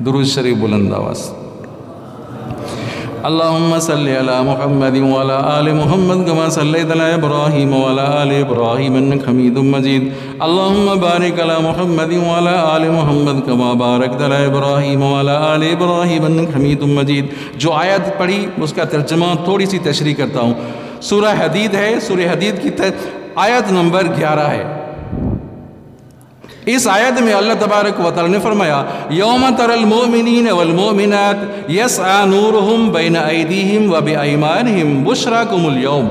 درود شریف بلند آواز. اللهم صل على محمد وعلى آل محمد كما صليت على إبراهيم وعلى آل إبراهيم إنك حميد مجيد. اللهم بارك على محمد وعلى آل محمد كما باركت على إبراهيم وعلى آل إبراهيم إنك حميد مجيد. جو آیت پڑھی اس کا ترجمہ تھوڑی سی تشریح کرتا ہوں. سورہ حدید ہے، سورہ حدید کی آیت نمبر 11 ہے. اس آیت میں اللہ تبارک و تعالی نے فرمایا یوم تر المؤمنین والمؤمنات یسعی نورہم بین ایدیہم و بایمانہم بشراکم اليوم.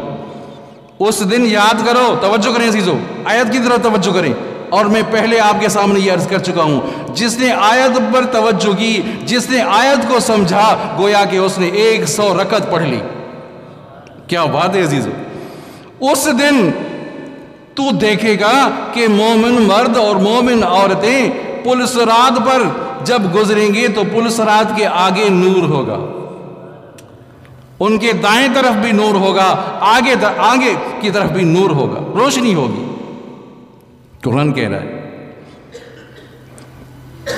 اس دن یاد کرو، توجہ کریں عزیزو، آیت کی طرف توجہ کریں. اور میں پہلے آپ کے سامنے یہ عرض کر چکا ہوں، جس نے آیت پر توجہ کی، جس نے آیت کو سمجھا، گویا کہ اس نے 100 رکعت پڑھ لی. کیا بات ہے عزیزو. اس دن تو دیکھے گا کہ مومن مرد اور مومن عورتیں پل صراط پر جب گزریں گے تو پل صراط کے آگے نور ہوگا، ان کے دائیں طرف بھی نور ہوگا، آگے کی طرف بھی نور ہوگا، روشنی ہوگی. قرآن کہہ رہا ہے.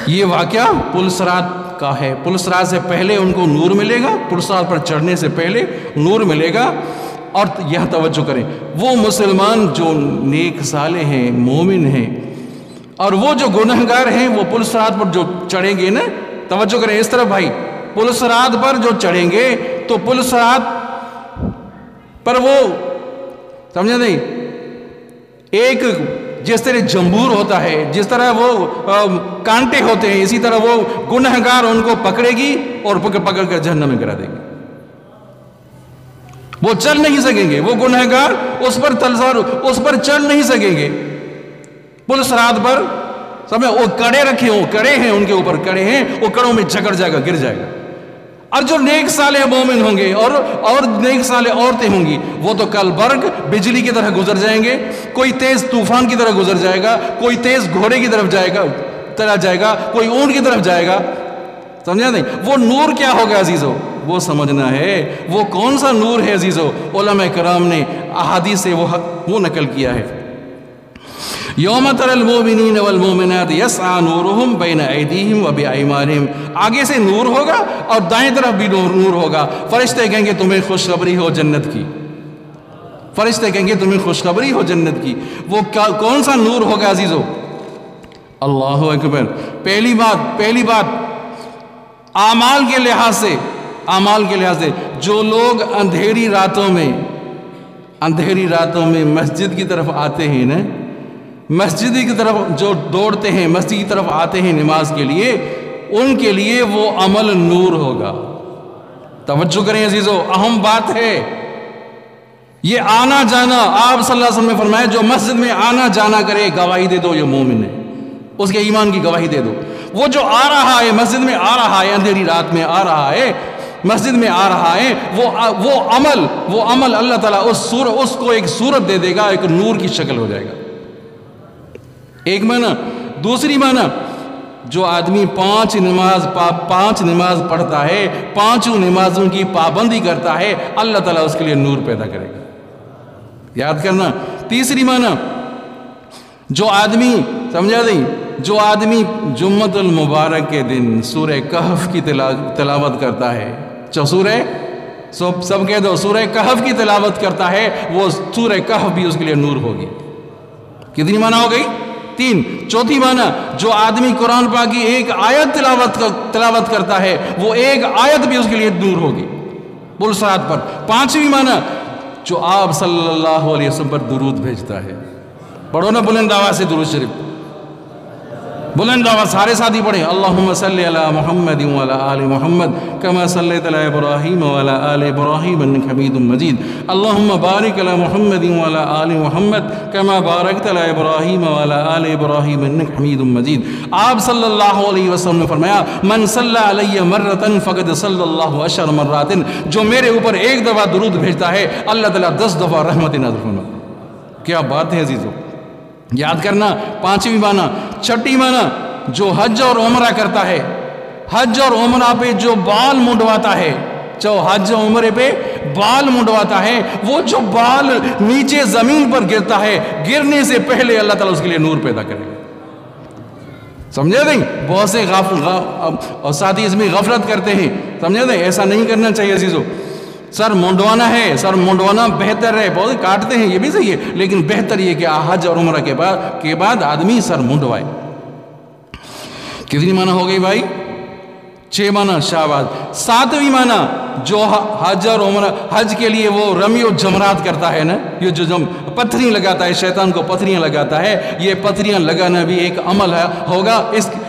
یہ واقعہ پل صراط کا ہے. پل صراط سے پہلے ان کو نور ملے گا، پل صراط پر چڑھنے سے پہلے نور ملے گا. اور یہاں توجہ کریں، وہ مسلمان جو نیک صالح ہیں، مومن ہیں، اور وہ جو گنہگار ہیں وہ پل صراط پر جو چڑھیں گے نا، توجہ کریں اس طرف بھائی، پل صراط پر جو چڑھیں گے تو پل صراط پر وہ سمجھا نہیں، ایک جس طرح جمبور ہوتا ہے، جس طرح وہ کانٹے ہوتے ہیں، اسی طرح وہ گنہگار ان کو پکڑے گی اور پکڑ کر جہنم میں گرا دے گی. وہ چل نہیں سکیں گے، وہ گنہگار اس پر چل نہیں سکیں گے. پل صراط پر سمجھے وہ کڑے رکھے ہوں، کڑے ہیں ان کے اوپر، کڑے ہیں، وہ کڑوں میں جکڑ جائے گا، گر جائے گا. اور جو نیک صالح مومن ہوں گے اور نیک صالح عورتیں ہوں گی، وہ تو کل برق بجلی کی طرح گزر جائیں گے. کوئی تیز طوفان کی طرح گزر جائے گا، کوئی تیز گھوڑے کی طرف چلا جائے گا، کوئی اونٹ کی طرف جائے گا. سمجھا نہیں؟ وہ نور کیا ہوگا عزیزو، وہ سمجھنا ہے. وہ کون سا نور ہے عزیزو؟ علماء کرام نے احادیث سے وہ نقل کیا ہے. یوم تر المؤمنین والمؤمنات یسعی نورہم بین ایدیہم و بایمانہم. آگے سے نور ہوگا اور دائیں طرف بھی نور ہوگا. فرشتے کہیں گے تمہیں خوشخبری ہو جنت کی. فرشتے کہیں گے تمہیں خوشخبری ہو جنت کی. وہ کون سا نور ہوگا عزیزو؟ اللہ اکبر. پہلی بات اعمال کے لحاظ سے جو لوگ اندھیری راتوں میں مسجد کی طرف آتے ہیں نا، مسجد کی طرف جو دوڑتے ہیں، مسجد کی طرف آتے ہیں نماز کے لیے، ان کے لیے وہ عمل نور ہوگا. توجہ کریں عزیزو، اہم بات ہے یہ آنا جانا. آپ صلی اللہ علیہ وسلم نے فرمایا جو مسجد میں آنا جانا کرے گواہی دے دو یہ مومن ہے، اس کے ایمان کی گواہی دے دو. وہ جو آ رہا ہے مسجد میں، آ رہا ہے اندھیری رات میں، آ رہا ہے مسجد میں، آ رہا ہے، وہ عمل اللہ تعالیٰ اس کو ایک صورت دے دے گا، ایک نور کی شکل ہو جائے گا. ایک معنی. دوسری معنی، جو آدمی 5 نماز پڑھتا ہے، 5 نمازوں کی پابندی کرتا ہے، اللہ تعالیٰ اس کے لیے نور پیدا کرے گا. یاد کرنا. تیسری معنی، جو آدمی سمجھا نہیں، جو آدمی جمعۃ المبارک کے دن سورہ کہف کی تلاوت کرتا ہے، سب کہہ دو، سورہ کہف کی تلاوت کرتا ہے، وہ سورہ کہف بھی اس کے لیے نور ہوگی. کتنی معنی ہو گئی؟ 3. چوتھی معنی، جو آدمی قرآن پاک کی ایک آیت تلاوت کرتا ہے، وہ ایک آیت بھی اس کے لیے نور ہوگی پل صراط پر. 5ویں معنی، جو آپ صلی اللہ علیہ وسلم پر درود بھیجتا ہے. پڑھو نا بلند آواز سے درود شریف، بلند آواز سارے ساتھی پڑھیں. اللہم صلی علی محمد وعلی آل محمد کما صلیت علی ابراہیم وعلی آل ابراہیم انک حمید مجید. اللہم بارک علی محمد وعلی آل محمد کما بارکت علی ابراہیم وعلی آل ابراہیم انک حمید مجید. آپ صلی اللہ علیہ وسلم نے فرمایا من صلی علی مرۃ فقد صلی اللہ 10 مرات. جو میرے اوپر ایک دفعہ درود بھیجتا ہے، اللہ تعالیٰ 10 دفعہ رحمت نازل فرماتا. کیا بات ہے عزیزو. یاد کرنا. 5ویں معنی. 6ٹھی معنی، جو حج اور عمرہ کرتا ہے، حج اور عمرہ پہ جو بال منڈواتا ہے، جو حج اور عمرے پہ بال منڈواتا ہے، وہ جو بال نیچے زمین پر گرتا ہے، گرنے سے پہلے اللہ تعالیٰ اس کے لیے نور پیدا کرے گا. سمجھے نہیں؟ بہت سے اور ساتھی اس میں غفلت کرتے ہیں، سمجھے نہیں؟ ایسا نہیں کرنا چاہیے عزیزو۔ سر منڈوانا ہے، سر منڈوانا بہتر ہے، بہت کاٹتے ہیں یہ بھی صحیح ہے، لیکن بہتر یہ کہ حج اور عمرہ کے بعد آدمی سر منڈوائے۔ کتنی معنی ہو گئی بھائی؟ 6 معنی شہباز۔ 7ویں معنی جو حج اور عمرہ، حج کے لیے وہ رمی و جمرات کرتا ہے نا، یہ جو پتھریاں لگاتا ہے، شیطان کو پتھریاں لگاتا ہے، یہ پتھریاں لگانا بھی ایک عمل ہوگا،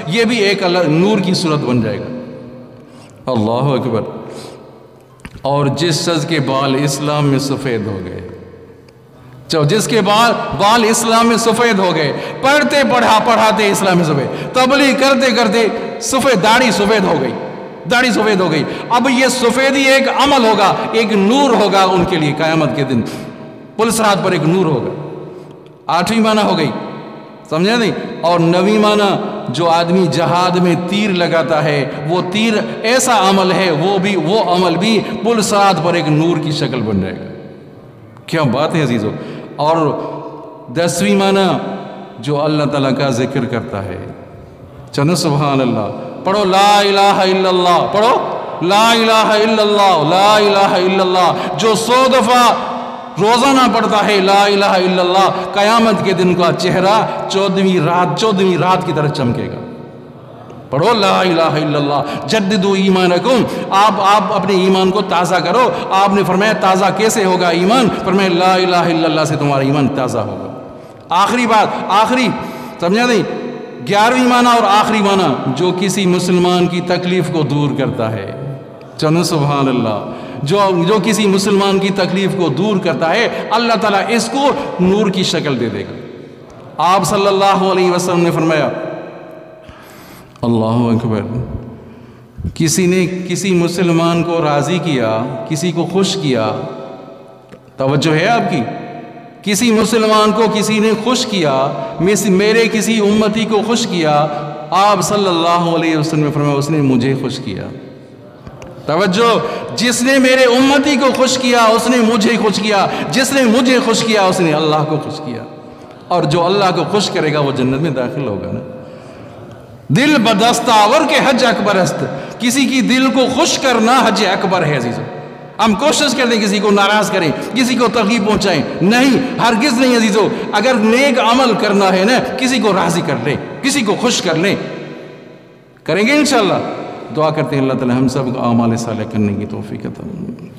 یہ بھی ایک نور کی صورت بن جائے گا۔ اللہ اکبر۔ اور جس شخص کے بال اسلام میں سفید ہو گئے، جس کے بال اسلام میں سفید ہو گئے، پڑھاتے اسلام میں سفید، تبلیغ کرتے کرتے سفید، داڑھی سفید ہو گئی، اب یہ سفیدی ایک عمل ہوگا، ایک نور ہوگا ان کے لیے قیامت کے دن، پل صراط پر ایک نور ہوگا۔ 8ویں معنی ہو گئی، سمجھے نہیں؟ اور 9ویں معنی جو آدمی جہاد میں تیر لگاتا ہے، وہ تیر ایسا عمل ہے، وہ عمل بھی پل صراط پر ایک نور کی شکل بن جائے گا۔ کیا بات ہے عزیزو۔ اور 10ویں معنی جو اللہ تعالیٰ کا ذکر کرتا ہے، چلو سبحان اللہ، پڑھو لا الہ الا اللہ، پڑھو لا الہ الا اللہ، لا الہ الا اللہ، جو 100 دفعہ روزانہ پڑھتا ہے لا الہ الا اللہ، قیامت کے دن کا چہرہ 14ویں رات کی طرح چمکے گا۔ پڑھو لا الہ الا اللہ، جددو ایمانکم، آپ اپنے ایمان کو تازہ کرو۔ آپ نے فرمایا تازہ کیسے ہوگا ایمان؟ فرمایا لا الہ الا اللہ سے تمہارا ایمان تازہ ہوگا۔ آخری بات، سمجھا نہیں؟ 11ویں معنی اور آخری معنی جو کسی مسلمان کی تکلیف کو دور کرتا ہے، چلو سبحان اللہ، جو کسی مسلمان کی تکلیف کو دور کرتا ہے، اللہ تعالیٰ اس کو نور کی شکل دے گا۔ آپ صلی اللہ علیہ وسلم نے فرمایا، اللہ اکبر، کسی نے کسی مسلمان کو راضی کیا، کسی کو خوش کیا، توجہ ہے آپ کی؟ کسی مسلمان کو کسی نے خوش کیا، میرے کسی امتی کو خوش کیا، آپ صلی اللہ علیہ وسلم نے فرمایا اس نے مجھے خوش کیا۔ توجہ، جس نے میرے امتی کو خوش کیا اس نے مجھے خوش کیا، جس نے مجھے خوش کیا اس نے اللہ کو خوش کیا، اور جو اللہ کو خوش کرے گا وہ جنت میں داخل ہوگا نا۔ دل بدستاور کے حج اکبر است، کسی کی دل کو خوش کرنا حج اکبر ہے عزیزو۔ ہم کوشش کرتے ہیں کسی کو ناراض کریں، کسی کو تکلیف پہنچائیں، نہیں، ہرگز نہیں عزیزو۔ اگر نیک عمل کرنا ہے نا، کسی کو راضی کر لیں، کسی کو خوش کر لیں، کریں گے انشاءاللہ۔ دعا کرتے ہیں اللہ تعالی ہم سب کو اعمال صالح کرنے کی توفیق عطا فرمائے۔